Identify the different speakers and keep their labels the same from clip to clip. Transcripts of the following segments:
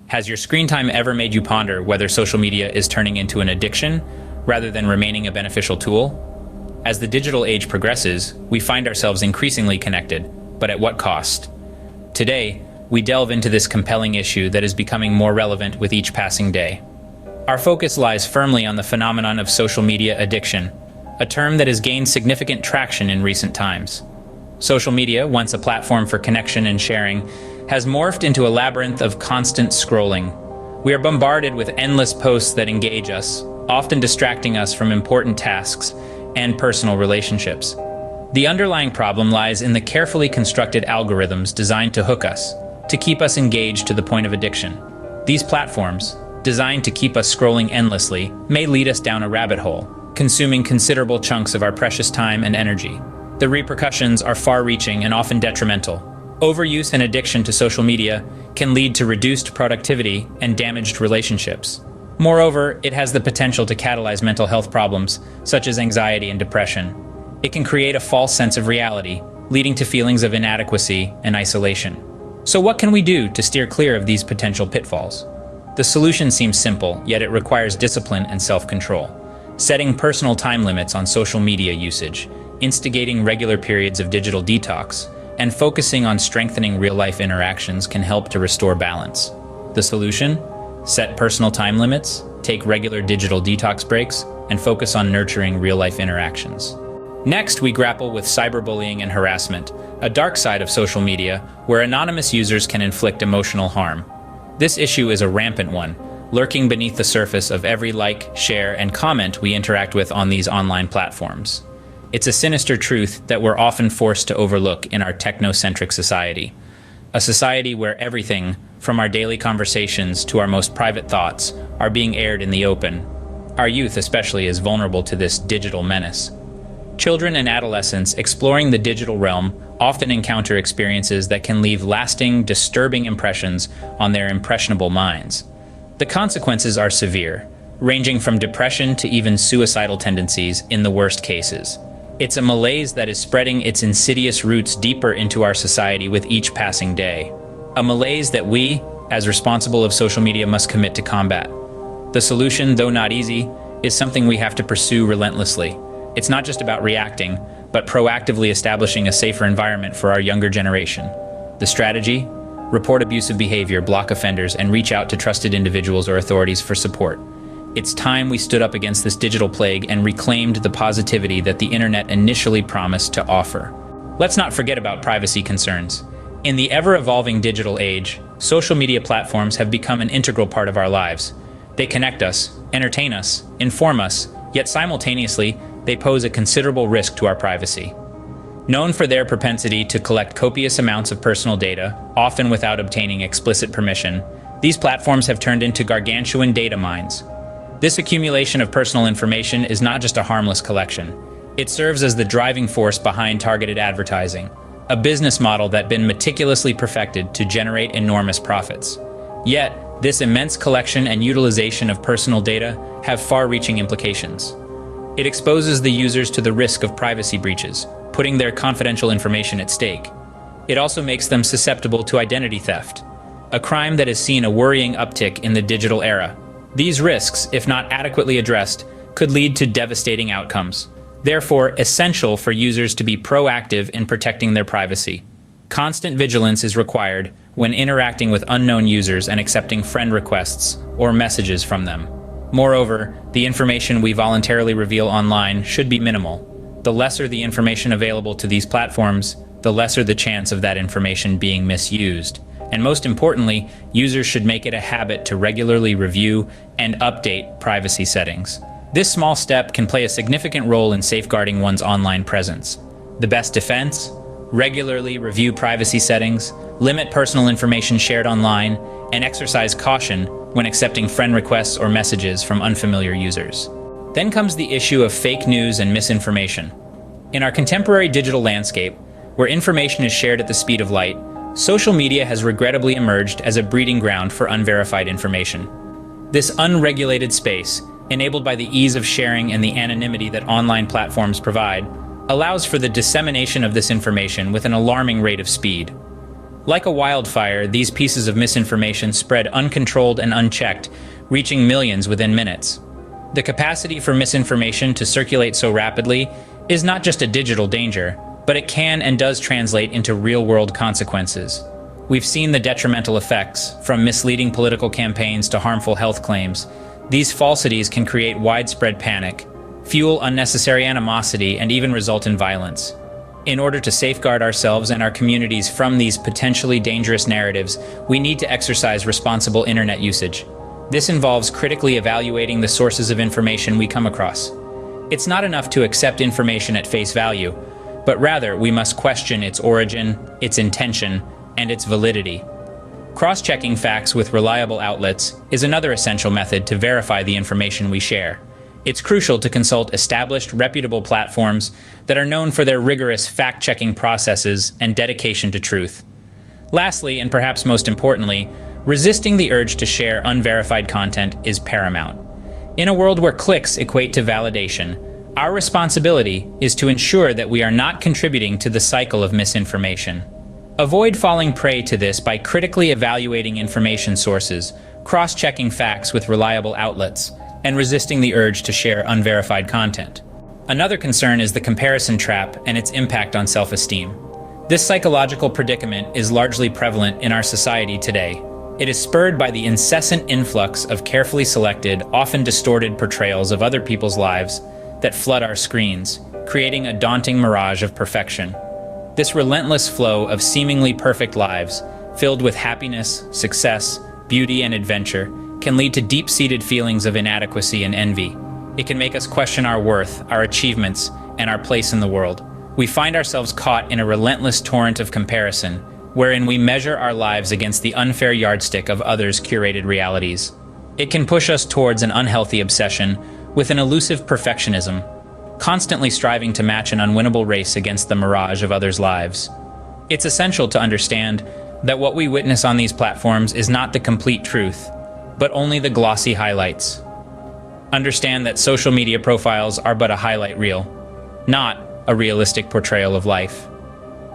Speaker 1: Has your screen time ever made you ponder whether social media is turning into an addiction rather than remaining a beneficial tool? As the digital age progresses, we find ourselves increasingly connected, but at what cost? Today, we delve into this compelling issue that is becoming more relevant with each passing day. Our focus lies firmly on the phenomenon of social media addiction, a term that has gained significant traction in recent times. Social media, once a platform for connection and sharing, has morphed into a labyrinth of constant scrolling. We are bombarded with endless posts that engage us, often distracting us from important tasks and personal relationships. The underlying problem lies in the carefully constructed algorithms designed to hook us, to keep us engaged to the point of addiction. These platforms, designed to keep us scrolling endlessly, may lead us down a rabbit hole, consuming considerable chunks of our precious time and energy. The repercussions are far-reaching and often detrimental. Overuse and addiction to social media can lead to reduced productivity and damaged relationships. Moreover, it has the potential to catalyze mental health problems, such as anxiety and depression. It can create a false sense of reality, leading to feelings of inadequacy and isolation. So what can we do to steer clear of these potential pitfalls? The solution seems simple, yet it requires discipline and self-control. Setting personal time limits on social media usage, instigating regular periods of digital detox, and focusing on strengthening real-life interactions can help to restore balance. The solution? Set personal time limits, take regular digital detox breaks, and focus on nurturing real-life interactions. Next, we grapple with cyberbullying and harassment, a dark side of social media where anonymous users can inflict emotional harm. This issue is a rampant one, lurking beneath the surface of every like, share, and comment we interact with on these online platforms. It's a sinister truth that we're often forced to overlook in our technocentric society. A society where everything, from our daily conversations to our most private thoughts, are being aired in the open. Our youth especially is vulnerable to this digital menace. Children and adolescents exploring the digital realm often encounter experiences that can leave lasting, disturbing impressions on their impressionable minds. The consequences are severe, ranging from depression to even suicidal tendencies in the worst cases. It's a malaise that is spreading its insidious roots deeper into our society with each passing day. A malaise that we, as responsible of social media, must commit to combat. The solution, though not easy, is something we have to pursue relentlessly. It's not just about reacting, but proactively establishing a safer environment for our younger generation. The strategy? Report abusive behavior, block offenders, and reach out to trusted individuals or authorities for support. It's time we stood up against this digital plague and reclaimed the positivity that the internet initially promised to offer. Let's not forget about privacy concerns. In the ever-evolving digital age, social media platforms have become an integral part of our lives. They connect us, entertain us, inform us, yet simultaneously, they pose a considerable risk to our privacy. Known for their propensity to collect copious amounts of personal data, often without obtaining explicit permission, these platforms have turned into gargantuan data mines. This accumulation of personal information is not just a harmless collection. It serves as the driving force behind targeted advertising, a business model that's been meticulously perfected to generate enormous profits. Yet, this immense collection and utilization of personal data have far-reaching implications. It exposes the users to the risk of privacy breaches, putting their confidential information at stake. It also makes them susceptible to identity theft, a crime that has seen a worrying uptick in the digital era. These risks, if not adequately addressed, could lead to devastating outcomes. Therefore, essential for users to be proactive in protecting their privacy. Constant vigilance is required when interacting with unknown users and accepting friend requests or messages from them. Moreover, the information we voluntarily reveal online should be minimal. The lesser the information available to these platforms, the lesser the chance of that information being misused. And most importantly, users should make it a habit to regularly review and update privacy settings. This small step can play a significant role in safeguarding one's online presence. The best defense? Regularly review privacy settings, limit personal information shared online, and exercise caution when accepting friend requests or messages from unfamiliar users. Then comes the issue of fake news and misinformation. In our contemporary digital landscape, where information is shared at the speed of light, social media has regrettably emerged as a breeding ground for unverified information. This unregulated space, enabled by the ease of sharing and the anonymity that online platforms provide, allows for the dissemination of this information with an alarming rate of speed. Like a wildfire, these pieces of misinformation spread uncontrolled and unchecked, reaching millions within minutes. The capacity for misinformation to circulate so rapidly is not just a digital danger, but it can and does translate into real-world consequences. We've seen the detrimental effects, from misleading political campaigns to harmful health claims. These falsities can create widespread panic, fuel unnecessary animosity, and even result in violence. In order to safeguard ourselves and our communities from these potentially dangerous narratives, we need to exercise responsible internet usage. This involves critically evaluating the sources of information we come across. It's not enough to accept information at face value, but rather we must question its origin, its intention, and its validity. Cross-checking facts with reliable outlets is another essential method to verify the information we share. It's crucial to consult established, reputable platforms that are known for their rigorous fact-checking processes and dedication to truth. Lastly, and perhaps most importantly, resisting the urge to share unverified content is paramount. In a world where clicks equate to validation, our responsibility is to ensure that we are not contributing to the cycle of misinformation. Avoid falling prey to this by critically evaluating information sources, cross-checking facts with reliable outlets, and resisting the urge to share unverified content. Another concern is the comparison trap and its impact on self-esteem. This psychological predicament is largely prevalent in our society today. It is spurred by the incessant influx of carefully selected, often distorted portrayals of other people's lives that flood our screens, creating a daunting mirage of perfection. This relentless flow of seemingly perfect lives, filled with happiness, success, beauty, and adventure, can lead to deep-seated feelings of inadequacy and envy. It can make us question our worth, our achievements, and our place in the world. We find ourselves caught in a relentless torrent of comparison, wherein we measure our lives against the unfair yardstick of others' curated realities. It can push us towards an unhealthy obsession with an elusive perfectionism, constantly striving to match an unwinnable race against the mirage of others' lives. It's essential to understand that what we witness on these platforms is not the complete truth, but only the glossy highlights. Understand that social media profiles are but a highlight reel, not a realistic portrayal of life.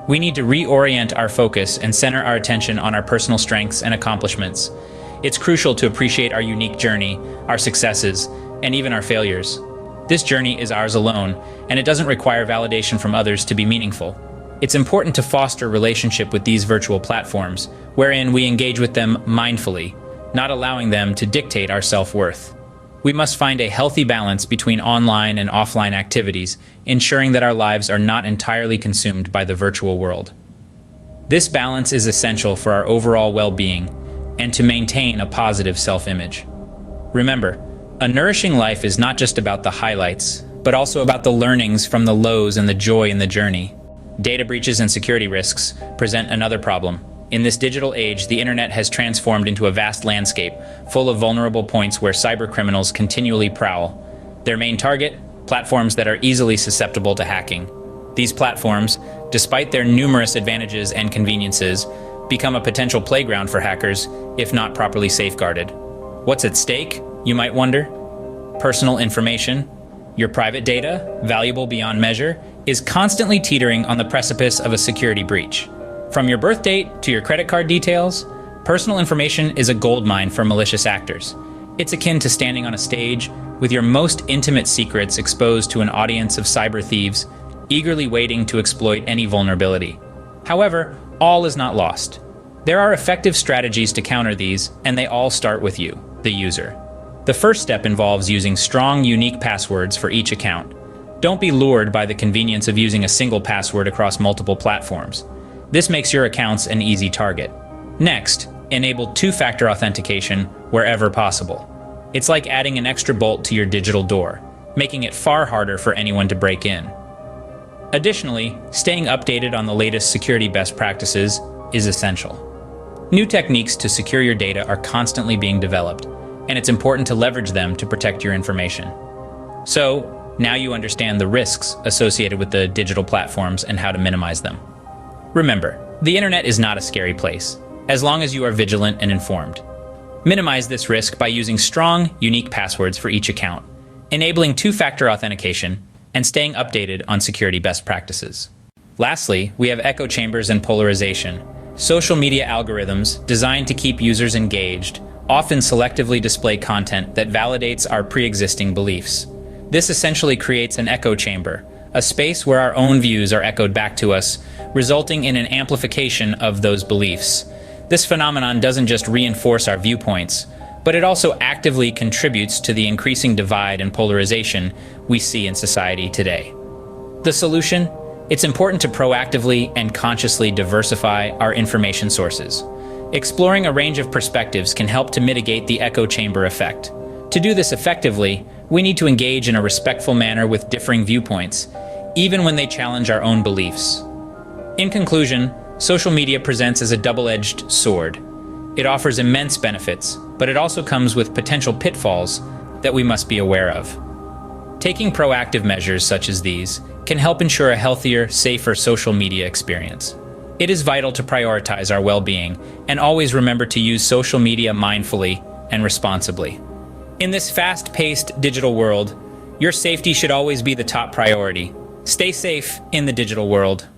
Speaker 1: We need to reorient our focus and center our attention on our personal strengths and accomplishments. It's crucial to appreciate our unique journey, our successes, and even our failures. This journey is ours alone, and it doesn't require validation from others to be meaningful. It's important to foster a relationship with these virtual platforms, wherein we engage with them mindfully, not allowing them to dictate our self-worth. We must find a healthy balance between online and offline activities, ensuring that our lives are not entirely consumed by the virtual world. This balance is essential for our overall well-being and to maintain a positive self-image. Remember, a nourishing life is not just about the highlights, but also about the learnings from the lows and the joy in the journey. Data breaches and security risks present another problem. In this digital age, the internet has transformed into a vast landscape, full of vulnerable points where cybercriminals continually prowl. Their main target? Platforms that are easily susceptible to hacking. These platforms, despite their numerous advantages and conveniences, become a potential playground for hackers, if not properly safeguarded. What's at stake, you might wonder? Personal information, your private data, valuable beyond measure, is constantly teetering on the precipice of a security breach. From your birth date to your credit card details, personal information is a goldmine for malicious actors. It's akin to standing on a stage with your most intimate secrets exposed to an audience of cyber thieves, eagerly waiting to exploit any vulnerability. However, all is not lost. There are effective strategies to counter these, and they all start with you, the user. The first step involves using strong, unique passwords for each account. Don't be lured by the convenience of using a single password across multiple platforms. This makes your accounts an easy target. Next, enable two-factor authentication wherever possible. It's like adding an extra bolt to your digital door, making it far harder for anyone to break in. Additionally, staying updated on the latest security best practices is essential. New techniques to secure your data are constantly being developed, and it's important to leverage them to protect your information. So, now you understand the risks associated with the digital platforms and how to minimize them. Remember, the internet is not a scary place, as long as you are vigilant and informed. Minimize this risk by using strong, unique passwords for each account, enabling two-factor authentication, and staying updated on security best practices. Lastly, we have echo chambers and polarization. Social media algorithms, designed to keep users engaged, often selectively display content that validates our pre-existing beliefs. This essentially creates an echo chamber, a space where our own views are echoed back to us, resulting in an amplification of those beliefs. This phenomenon doesn't just reinforce our viewpoints, but it also actively contributes to the increasing divide and polarization we see in society today. The solution? It's important to proactively and consciously diversify our information sources. Exploring a range of perspectives can help to mitigate the echo chamber effect. To do this effectively, we need to engage in a respectful manner with differing viewpoints, even when they challenge our own beliefs. In conclusion, social media presents as a double-edged sword. It offers immense benefits, but it also comes with potential pitfalls that we must be aware of. Taking proactive measures such as these can help ensure a healthier, safer social media experience. It is vital to prioritize our well-being and always remember to use social media mindfully and responsibly. In this fast-paced digital world, your safety should always be the top priority. Stay safe in the digital world.